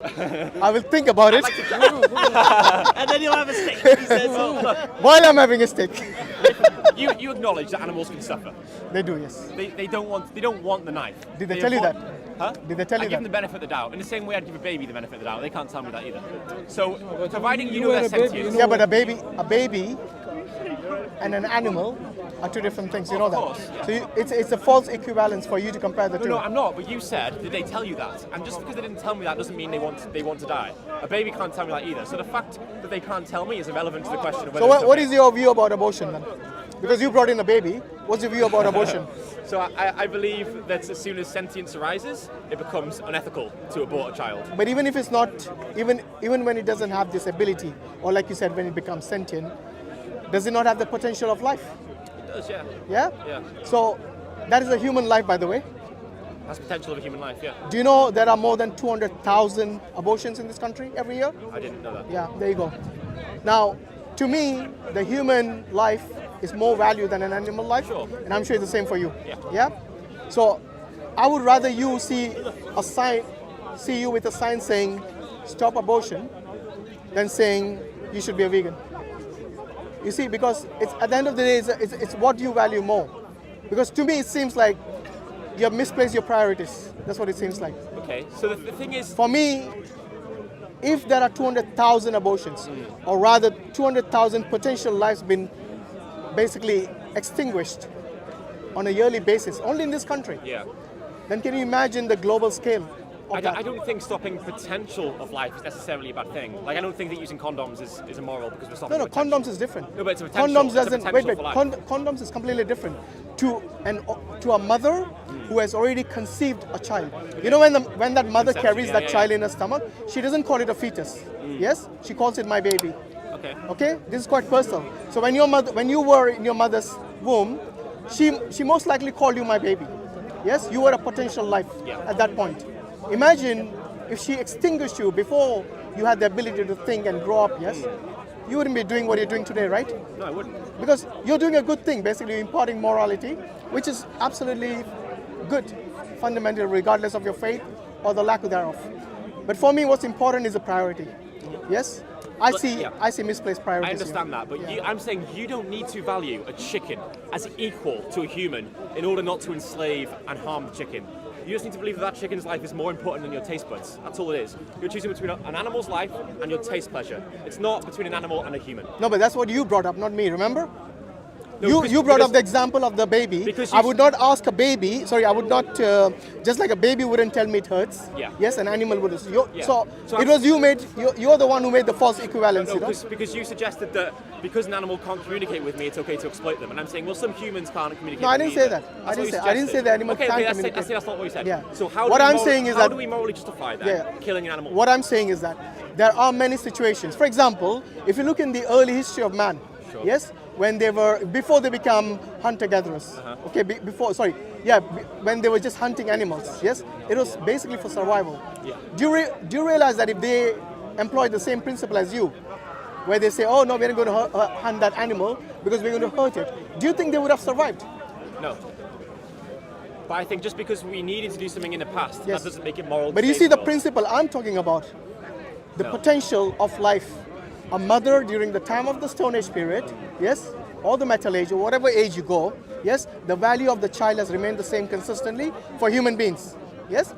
I will think about it. And then you'll have a steak. He says, While I'm having a steak. you acknowledge that animals can suffer. They do, yes. They don't want the knife. Did they tell you that? Huh? Did they tell I you give them that? the benefit of the doubt. In the same way I'd give a baby the benefit of the doubt. They can't tell me that either. So, providing you know their sentience. Yeah, but a baby and an animal are two different things, you know that. Of course, yeah. So it's a false equivalence for you to compare the two. No, I'm not. But you said, did they tell you that? And just because they didn't tell me that doesn't mean they want to die. A baby can't tell me that either. So the fact that they can't tell me is irrelevant to the question of whether. So what is your view about abortion then? Because you brought in a baby. What's your view about abortion? So I believe that as soon as sentience arises, it becomes unethical to abort a child. But even if it's not, even when it doesn't have this ability, or like you said, when it becomes sentient, does it not have the potential of life? It does, yeah. Yeah? Yeah. So that is a human life, by the way. That's potential of a human life, yeah. Do you know there are more than 200,000 abortions in this country every year? I didn't know that. Yeah, there you go. Now, to me, the human life is more value than an animal life. Sure. And I'm sure it's the same for you. Yeah. Yeah? So I would rather you see you with a sign saying stop abortion than saying you should be a vegan. You see, because it's at the end of the day, it's what you value more. Because to me, it seems like you have misplaced your priorities. That's what it seems like. Okay, so the thing is... For me, if there are 200,000 abortions, or rather 200,000 potential lives been basically extinguished on a yearly basis, only in this country, Yeah. then can you imagine the global scale of that? I don't think stopping potential of life is necessarily a bad thing. Like, I don't think that using condoms is immoral because we're stopping No, potential. condoms is different. No, but it's a potential. Condoms It's a doesn't. potential Wait. for life. Condoms is completely different. To a mother who has already conceived a child. You know, when that mother Conception, carries yeah, that yeah, child in her stomach, she doesn't call it a fetus. Yes, she calls it my baby. Okay. Okay, this is quite personal. So when you were in your mother's womb, she most likely called you my baby. Yes, you were a potential life Yeah. at that point. Imagine if she extinguished you before you had the ability to think and grow up. Yes, you wouldn't be doing what you're doing today, right? No, I wouldn't. Because you're doing a good thing, basically imparting morality, which is absolutely good, fundamentally, regardless of your faith or the lack thereof. But for me, what's important is the priority. Yes, I see misplaced priorities. I understand here. that, but Yeah. I'm saying you don't need to value a chicken as equal to a human in order not to enslave and harm the chicken. You just need to believe that chicken's life is more important than your taste buds. That's all it is. You're choosing between an animal's life and your taste pleasure. It's not between an animal and a human. No, but that's what you brought up, not me, remember? No, You brought up the example of the baby. Because I would not ask a baby, I would not, just like a baby wouldn't tell me it hurts. Yeah. Yes, an animal would. Yeah. So So it was you're the one who made the false equivalence, No, you know? because you suggested that because an animal can't communicate with me, it's okay to exploit them. And I'm saying, well, some humans can't communicate No, I with me didn't say either. that. That's I what didn't you say- I didn't say the animal okay, can't that's communicate. that's not what you said. Yeah. So how What do we I'm saying is how that- do we morally justify that? Yeah. Killing an animal? What I'm saying is that there are many situations. For example, if you look in the early history of man, Sure. yes, before they become hunter-gatherers, okay, when they were just hunting animals, yes, it was basically for survival. Yeah. Do you realize that if they employ the same principle as you, where they say, oh no, we're not going to hunt that animal because we're going to hurt it, do you think they would have survived? No. But I think just because we needed to do something in the past, Yes. that doesn't make it moral. But you see the principle I'm talking about, the No. potential of life. A mother during the time of the Stone Age period, yes, or the Metal Age, or whatever age you go, yes, the value of the child has remained the same consistently for human beings, yes?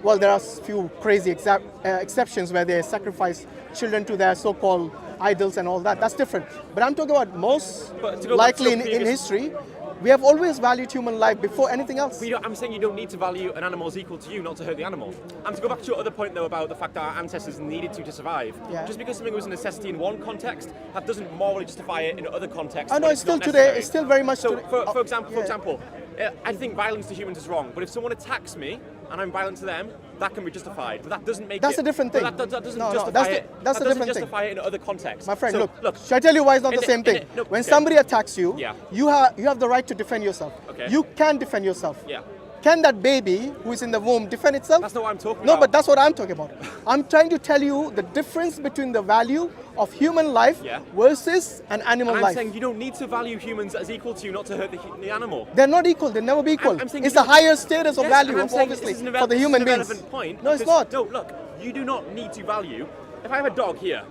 Well, there are few crazy exceptions where they sacrifice children to their so-called idols and all that. That's different. But I'm talking about most But to go back to likely your in previous- history, we have always valued human life before anything else. I'm saying you don't need to value an animal as equal to you, not to hurt the animal. And to go back to your other point, though, about the fact that our ancestors needed to survive, Yeah. just because something was a necessity in one context, that doesn't morally justify it in other contexts. I know when it's still not today, necessary. it's still very much So, today. for example, Yeah. I think violence to humans is wrong, but if someone attacks me and I'm violent to them, that can be justified. But that doesn't make That's it... a different but thing. That doesn't No, justify that's it. that's that a doesn't different thing. justify it in other contexts. My friend, So, look, should I tell you why it's not the same thing? When okay. somebody attacks you, Yeah. you have the right to defend yourself. Okay. You can defend yourself. Yeah. Can that baby who is in the womb defend itself? That's not what I'm talking No, about. but that's what I'm talking about. I'm trying to tell you the difference between the value of human life Yeah. versus an animal And I'm life. saying you don't need to value humans as equal to you, not to hurt the animal. They're not equal. They'll never be equal. I'm saying It's you a don't- higher status of Yes, value, and I'm saying obviously, this is for the human this is an beings. irrelevant point. No, it's because- not. No, look, You do not need to value. If I have a dog here,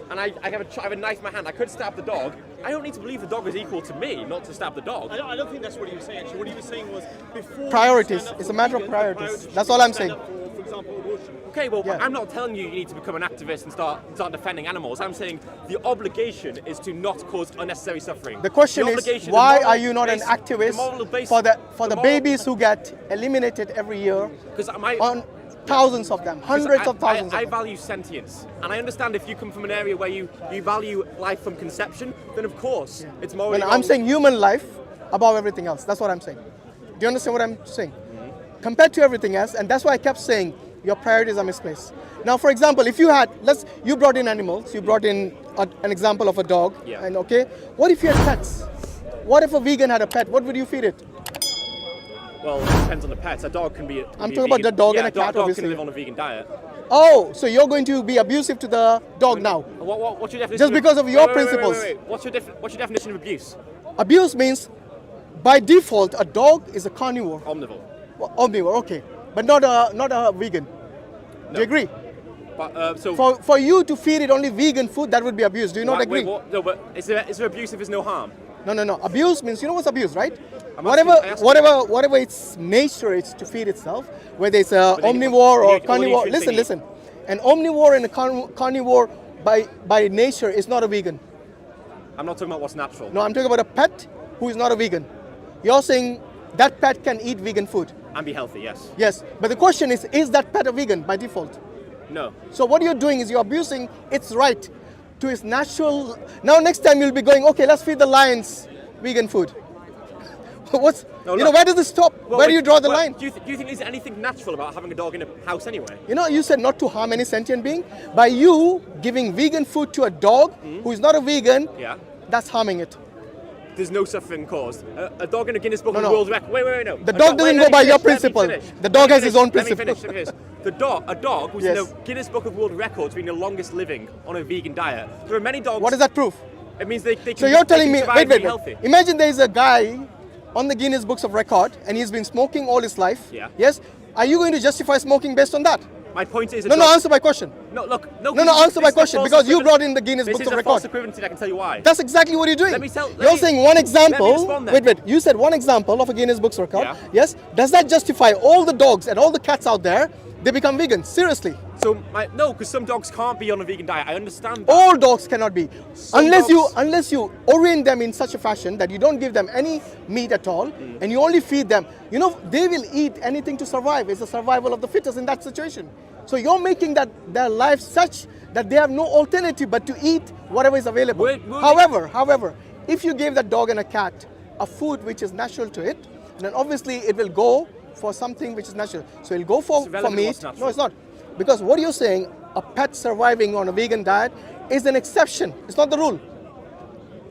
and I have a knife in my hand, I could stab the dog. I don't need to believe the dog is equal to me, not to stab the dog. I don't think that's what he was saying. Actually, what he was saying was before. Priorities. It's a matter of priorities. That's all I'm saying. For example, abortion. Okay, well, Yeah. I'm not telling you need to become an activist and start defending animals. I'm saying the obligation is to not cause unnecessary suffering. The question is, obligation, why the moral are you not an base- activist the moral base- for the moral- babies who get eliminated every year? Because On thousands of them, hundreds of thousands I of them. value sentience, and I understand if you come from an area where you value life from conception, then of course it's more. When I'm saying human life above everything else, that's what I'm saying. Do you understand what I'm saying? Compared to everything else, and that's why I kept saying your priorities are misplaced. Now, for example, if you had, you brought in animals, you brought in an example of a dog, Yeah. and okay, what if you had pets? What if a vegan had a pet? What would you feed it? Well, it depends on the pets. A dog can be. I'm talking about the dog and a cat, A dog obviously. can live on a vegan diet. Oh, so you're going to be abusive to the dog now? What's your definition? Just because of your Wait, principles. wait. What's your definition of abuse? Abuse means, by default, a dog is a carnivore. Omnivore. Well, omnivore, okay, but not a vegan. Do you agree? But so. For you to feed it only vegan food, that would be abuse. Do you not agree? No, but is there abuse if there's no harm? No. Abuse means, you know what's abuse, right? I asked you. Whatever its nature is to feed itself, whether it's a But then omnivore or all the carnivore. nutrients they Listen. An omnivore and a carnivore by nature is not a vegan. I'm not talking about what's natural. No, I'm talking about a pet who is not a vegan. You're saying that pet can eat vegan food. And be healthy, yes. Yes, but the question is that pet a vegan by default? No. So what you're doing is you're abusing its right to its natural. Now next time you'll be going, okay, let's feed the lions vegan food. Where does it stop? Well, Where do you draw the well, line? Do you think there's anything natural about having a dog in a house anyway? You said not to harm any sentient being. By you giving vegan food to a dog who is not a vegan, Yeah. that's harming it. There's no suffering caused. A dog in a Guinness Book No, of no. World Records. Wait, no. The dog doesn't go by your principle. The dog has his own principle. Let me finish. A dog who's Yes. in the Guinness Book of World Records being the longest living on a vegan diet. There are many dogs. What does that prove? It means they can. So you're they telling can me, survive wait. and be healthy. Imagine there is a guy on the Guinness Books of Record and he's been smoking all his life. Yeah. Yes? Are you going to justify smoking based on that? My point is. No, answer my question. No, look. No, Answer my this is a question false because you equivalent- brought in the Guinness This Books is of a false Record. equivalency. I can tell you why. That's exactly what you're doing. Let me You're saying one example. respond then. Wait. You said one example of a Guinness Books record. Yeah. Yes. Does that justify all the dogs and all the cats out there? They become vegan. Seriously. So no, because some dogs can't be on a vegan diet. I understand that. All dogs cannot be. Some Unless you orient them in such a fashion that you don't give them any meat at all and you only feed them. They will eat anything to survive. It's the survival of the fittest in that situation. So you're making their life such that they have no alternative but to eat whatever is available. However, if you gave that dog and a cat a food which is natural to it, then obviously it will go for something which is natural. So it'll go for irrelevant meat. what's natural. No, it's not. Because what you're saying, a pet surviving on a vegan diet is an exception. It's not the rule.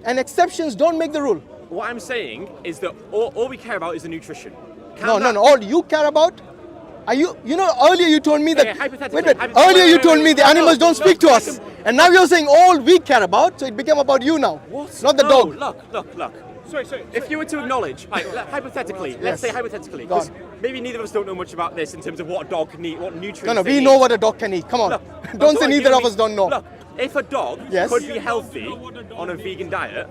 And exceptions don't make the rule. What I'm saying is that all we care about is the nutrition. No. All you care about are earlier you told me that. Okay, hypothetically. Earlier you told me the animals don't speak to I us. And now you're saying all we care about, so it became about you now. What? Not the No, dog. Look. Sorry. If you were to acknowledge, hypothetically, let's say hypothetically, Go on. because maybe neither of us don't know much about this in terms of what a dog can eat, what nutrients No, they we need. know what a dog can eat. Come on. Don't say neither of us don't know. Look, if a dog Yes. could be healthy on a vegan diet,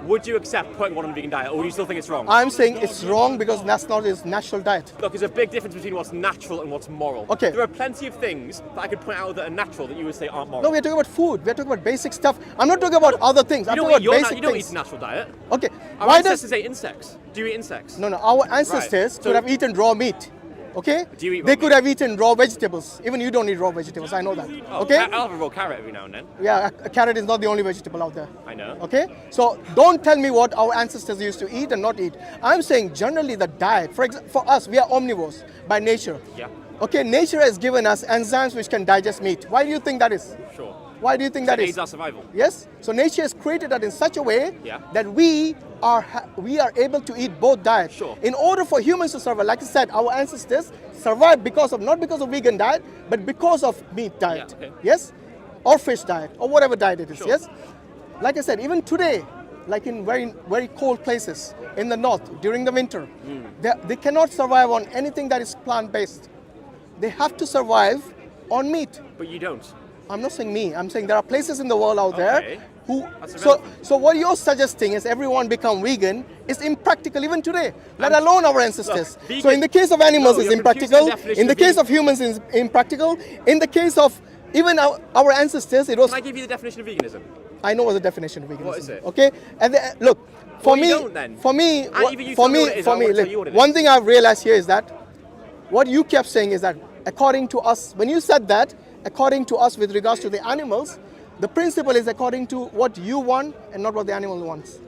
would you accept putting one on a vegan diet, or do you still think it's wrong? I'm saying it's wrong because that's not his natural diet. Look, there's a big difference between what's natural and what's moral. Okay. There are plenty of things that I could point out that are natural that you would say aren't moral. No, we're talking about food. We're talking about basic stuff. I'm not talking about other things. I'm talking about basic You don't things. eat a natural diet. Okay. Our Why does ancestors ate insects. Do you eat insects? No. Our ancestors So- could have eaten raw meat. Okay? Do you eat raw They could meat? have eaten raw vegetables. Even you don't eat raw vegetables. I know that. Oh, Okay? I'll have a raw carrot every now and then. Yeah, a carrot is not the only vegetable out there. I know. Okay? So don't tell me what our ancestors used to eat and not eat. I'm saying generally the diet. For us, we are omnivores by nature. Yeah. Okay, nature has given us enzymes which can digest meat. Why do you think that is? Sure. Why do you think that It is? aids our survival. Yes. So nature has created that in such a way Yeah. that we are able to eat both diets. Sure. In order for humans to survive, like I said, our ancestors survived not because of vegan diet, but because of meat diet. Yeah, okay. Yes, or fish diet, or whatever diet it is. Sure. Yes. Like I said, even today, like in very very cold places in the north during the winter, they cannot survive on anything that is plant-based. They have to survive on meat. But you don't. I'm not saying me. I'm saying there are places in the world out Okay. there who. That's So, irrelevant. so what you're suggesting is everyone become vegan is impractical even today, let alone our ancestors. Look, So in the case of animals, No, it's you're confusing the impractical. definition In the of case vegan. of humans, it's impractical. In the case of even our ancestors, it was. Can I give you the definition of veganism? I know what the definition of veganism. What is it? Okay, and look, for Well, you me, don't then. for me, And what- even you for tell me me, what it is, for I me, won't tell look, you what it one is. thing I've realized here is that what you kept saying is that according to us, when you said that, according to us with regards to the animals, the principle is according to what you want and not what the animal wants.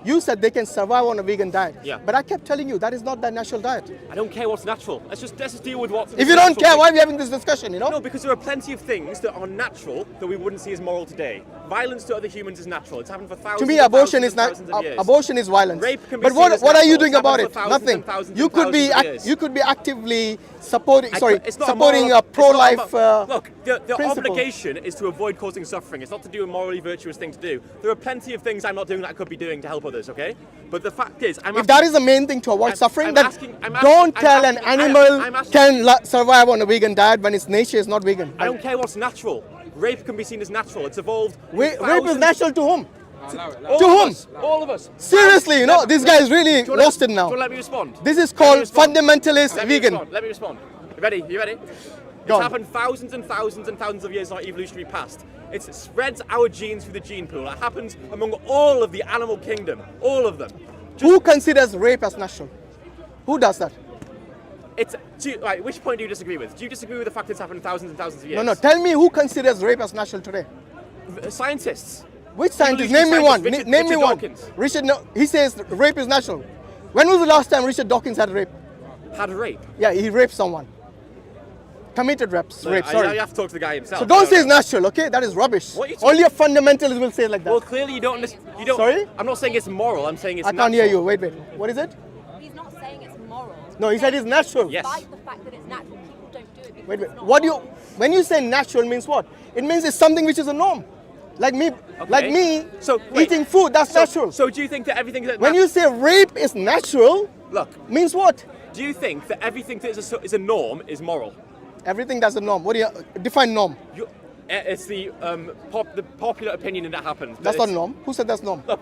You said they can survive on a vegan diet. Yeah. But I kept telling you that is not their natural diet. I don't care what's natural. Let's just deal with what's. If you don't care, why are we having this discussion, you know? No, because there are plenty of things that are natural that we wouldn't see as moral today. Violence to other humans is natural. It's happened for thousands. To me, and abortion thousands is and not. thousands of years. Abortion is violence. Rape can be But seen what as are you natural. doing It's about happened it? for thousands Nothing. and thousands You and could be thousands of years. you could be actively supporting. It's not supporting moral, a pro-life. Look, the principle. obligation is to avoid causing suffering. It's not to do a morally virtuous thing to do. There are plenty of things I'm not doing that I could be doing to help others. Okay, but the fact is, If that is the main thing to avoid suffering, I'm then asking- don't I'm tell an asking- animal I'm asking- can survive on a vegan diet when its nature is not vegan. I don't care what's natural. Rape can be seen as natural. It's evolved. in Rape is thousands- natural to whom? All To of whom? us, all of us. Seriously, you know, this guy is really Do you wanna- lost it Do you now. want to let me respond? This is Let me called respond. fundamentalist Let me vegan. respond. Let me respond. You ready? You ready? Go It's on. happened thousands and thousands and thousands of years in our evolutionary past. It spreads our genes through the gene pool. It happens among all of the animal kingdom. All of them. Who considers rape as natural? Who does that? Right, which point do you disagree with? Do you disagree with the fact it's happened thousands and thousands of years? No. Tell me who considers rape as natural today. Scientists. Which scientist? Evolutionary Name me one. scientist, Name me Richard one. Dawkins. Richard. No, he says rape is natural. When was the last time Richard Dawkins had rape? Had rape. Yeah, he raped someone. Committed rape. Sorry. You have to talk to the guy himself. So don't say it's know. natural, okay? That is rubbish. What are you talking- Only a fundamentalist will say it like that. Well, clearly you don't. You don't. Sorry? I'm not saying it's moral. I'm saying it's. I can't hear natural. you. Wait. What is it? He's not saying it's moral. No, he said it's natural. Yes. Despite the fact that it's natural, people don't do it because Wait. it's not What do you? moral. When you say natural means what? It means it's something which is a norm. Like me, So, wait. eating food. That's natural. So do you think that everything that When you say rape is natural, look, means what? do you think that everything that is a norm is moral? Everything that's a norm. What do you define norm? It's the popular opinion that happens. That's not norm. Who said that's norm? Look,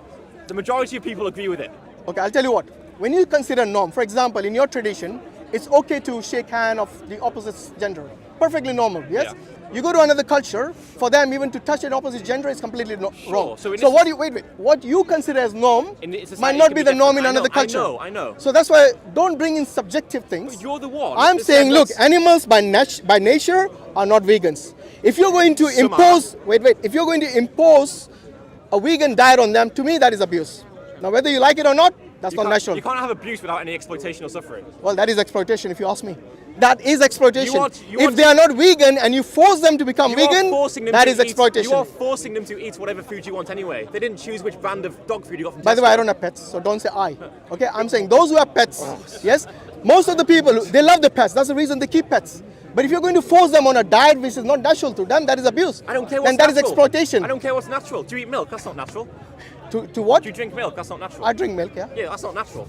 the majority of people agree with it. Okay, I'll tell you what. When you consider norm, for example, in your tradition, it's okay to shake hand of the opposite gender. Perfectly normal, yes? Yeah. You go to another culture, for them even to touch an opposite gender is completely wrong. So in So this- what do you wait? What you consider as norm In this society might it not can be be the norm in different. another I culture. know, I know. So that's why don't bring in subjective things. But you're the one I'm that saying, said look, let's- animals by nature are not vegans. If you're going to Some impose, if you're going to impose a vegan diet on them, to me that is abuse. Now whether you like it or not, that's not natural. You can't have abuse without any exploitation or suffering. Well, that is exploitation if you ask me. That is exploitation. You If want they are not vegan and you force them to become You vegan, are forcing them that to is eat- exploitation. You are forcing them to eat whatever food you want anyway. They didn't choose which brand of dog food you got from By the way, I Tesco. don't have pets, so don't say I. Okay, I'm saying those who have pets, yes, most of the people, they love the pets. That's the reason they keep pets. But if you're going to force them on a diet which is not natural to them, that is abuse. I don't care what's Then that natural. is exploitation. I don't care what's natural. Do you eat milk? That's not natural. To what? Do you drink milk? That's not natural. I drink milk, yeah. Yeah, that's not natural.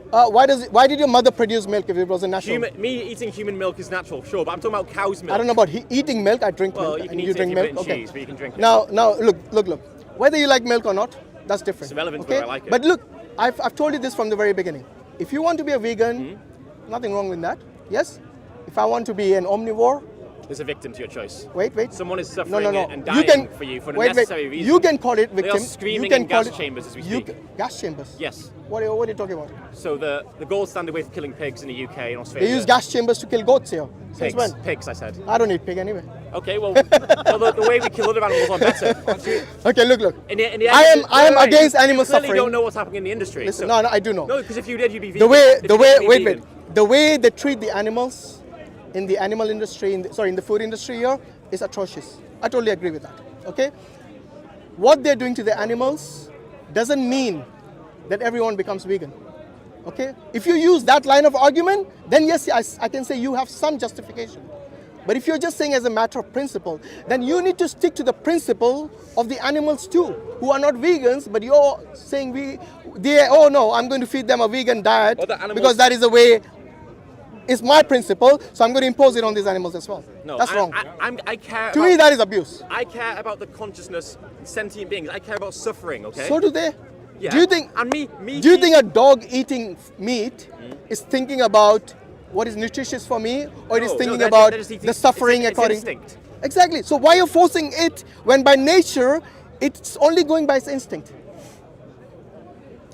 Why did your mother produce milk if it wasn't natural? Me eating human milk is natural, sure, but I'm talking about cow's milk. I don't know about eating milk. I drink Well, milk. you can and eat you it drink if you milk. put it in Okay. cheese, but you can drink it. Now, look. Whether you like milk or not, that's different. It's irrelevant okay? whether I like it. But look, I've told you this from the very beginning. If you want to be a vegan, nothing wrong with that. Yes. If I want to be an omnivore, There's a victim to your choice. wait. Someone is suffering No. and You dying can, for you for an wait. unnecessary reason. You can call it They victim. are screaming you can in call gas it, chambers as we you speak. gas chambers? Yes. What are you talking about? So the gold standard way for killing pigs in the UK and Australia. They use gas chambers to kill goats here. Since pigs. when? Pigs, I said. I don't eat pig anyway. Okay, well, the way we kill other animals are better. Okay, look. In the I am wait, against animal you clearly suffering. don't know what's happening in the industry. Listen, so- no, I do know. No, because if you did, you'd be vegan. The way, If you did, you'd be vegan. the way they treat the animals in the animal industry, in the food industry here, is atrocious. I totally agree with that. Okay, what they're doing to the animals doesn't mean that everyone becomes vegan. Okay, if you use that line of argument, then yes, I can say you have some justification. But if you're just saying as a matter of principle, then you need to stick to the principle of the animals too, who are not vegans, but you're saying oh no, I'm going to feed them a vegan diet Well, the animals- because that is the way. is my principle, so I'm going to impose it on these animals as well. No, that's wrong. I care. To me, that is abuse. I care about the consciousness, sentient beings. I care about suffering. Okay. So do they. Yeah. Do you think? And me Do you think a dog eating meat is thinking about what is nutritious for me, or it is thinking about the suffering according? Instinct. Exactly. So why are you forcing it when by nature it's only going by its instinct?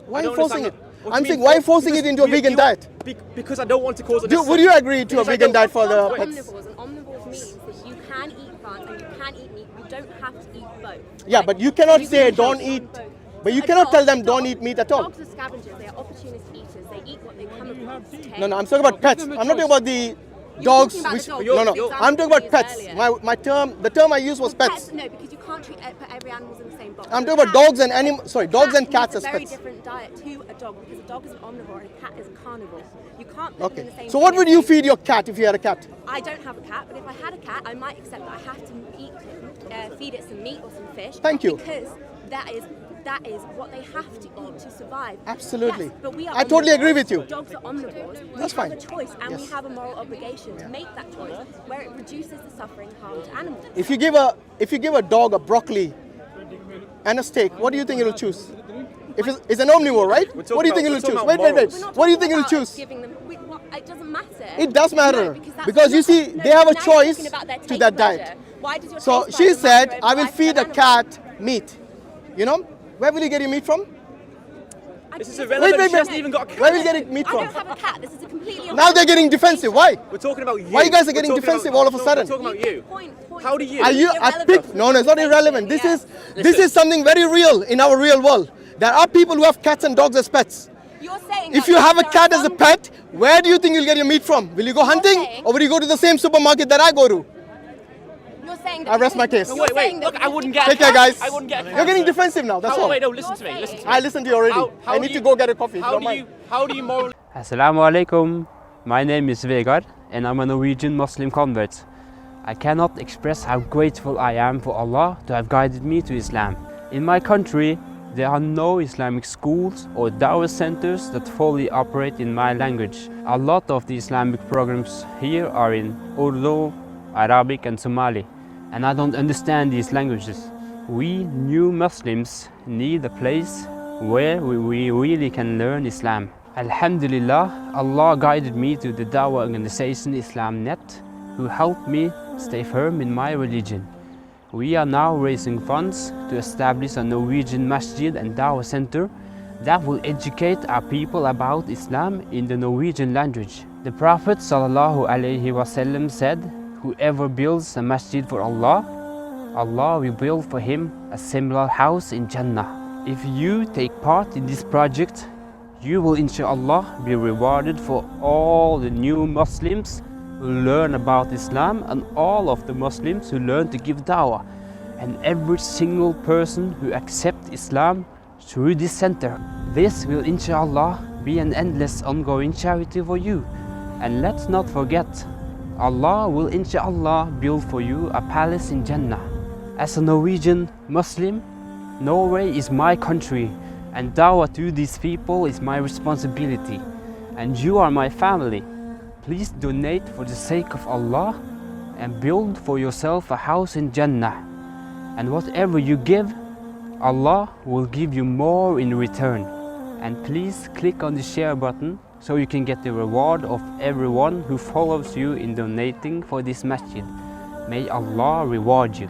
Why are you forcing it? I'm saying, why are you forcing it into a vegan diet? Because I don't want to cause. Would you agree to a vegan diet for the Dogs are pets? omnivores, and omnivores means that you can eat plants and you can eat meat. You don't have to eat both. Yeah, but you cannot You say can don't choose eat. both. But you A cannot tell them dog- don't eat meat at all. Dogs are scavengers. They are opportunist eaters. They eat what they come across. Okay? No, I'm talking about pets. I'm not talking about the dogs. talking about Which, the dog. no, no, Your I'm talking about example pets. you used The term I used was pets. No, because you can't treat put every animal in the same box. I'm talking about dogs and animals. Sorry, dogs and cats as It's a very pets. different diet to a dog because a dog is an omnivore and a cat is a carnivore. You can't put them in the Okay. same So what thing would and you say- feed your cat if you had a cat? I don't have a cat, but if I had a cat, I might accept that I have to feed it some meat or some fish. Thank you. Because that is what they have to eat to survive. Absolutely. Yes, but we are I totally omnivores. agree with you. Dogs are omnivores. That's we fine. have a choice and we Yes. have a moral obligation to make that choice where it reduces the suffering harm to animals. If you give a dog a broccoli and a steak, what do you think it'll choose? If it's an omnivore, right? What do you think it'll choose? Wait. We're not What do you talking think it'll about choose? Giving them, it doesn't matter. It does matter. No, that's Because you not- see, no, they have a now you're choice talking about their to taste that pleasure. diet. Why does your So taste she pleasure said, matter I over will life feed of a an animal? cat meat. You know? Where will you get your meat from? This is Wait, irrelevant. She hasn't even got a cat. Where will you get it meat I from? don't have a cat. This is a completely. Now they're getting defensive. Why? We're talking about you. Why you guys are We're getting talking defensive about- all of a no, sudden? We're talking about you. Point. How do you? Are you? I Irrelevant. picked. No, it's not irrelevant. This Yes. is something very real in our real world. There are people who have cats and dogs as pets. You're saying If that you have a there are cat as a some- pet, where do you think you'll get your meat from? Will you go hunting, saying- or will you go to the same supermarket that I go to? You're saying that I rest my because- case. No, you're wait. saying that Look, I because wouldn't you get. Take care, guys. I wouldn't get a cat. You're getting defensive now. That's How, all. wait, no, listen to me. Listen to me. I listened to you already. How I do need you- to go get a coffee. if you How don't do mind. you? How do you morally? Assalamu alaikum. My name is Vegard and I'm a Norwegian Muslim convert. I cannot express how grateful I am for Allah to have guided me to Islam. In my country, there are no Islamic schools or Dawah centers that fully operate in my language. A lot of the Islamic programs here are in Urdu, Arabic and Somali, and I don't understand these languages. We new Muslims need a place where we really can learn Islam. Alhamdulillah, Allah guided me to the Dawah organization IslamNet, who helped me stay firm in my religion. We are now raising funds to establish a Norwegian masjid and Dawah center that will educate our people about Islam in the Norwegian language. The Prophet ﷺ said, whoever builds a masjid for Allah, Allah will build for him a similar house in Jannah. If you take part in this project, you will inshallah be rewarded for all the new Muslims who learn about Islam and all of the Muslims who learn to give dawah, and every single person who accepts Islam through this center. This will inshallah be an endless ongoing charity for you. And let's not forget, Allah will inshallah build for you a palace in Jannah. As a Norwegian Muslim, Norway is my country, and dawah to these people is my responsibility. And you are my family. Please donate for the sake of Allah and build for yourself a house in Jannah. And whatever you give, Allah will give you more in return. And please click on the share button so you can get the reward of everyone who follows you in donating for this masjid. May Allah reward you.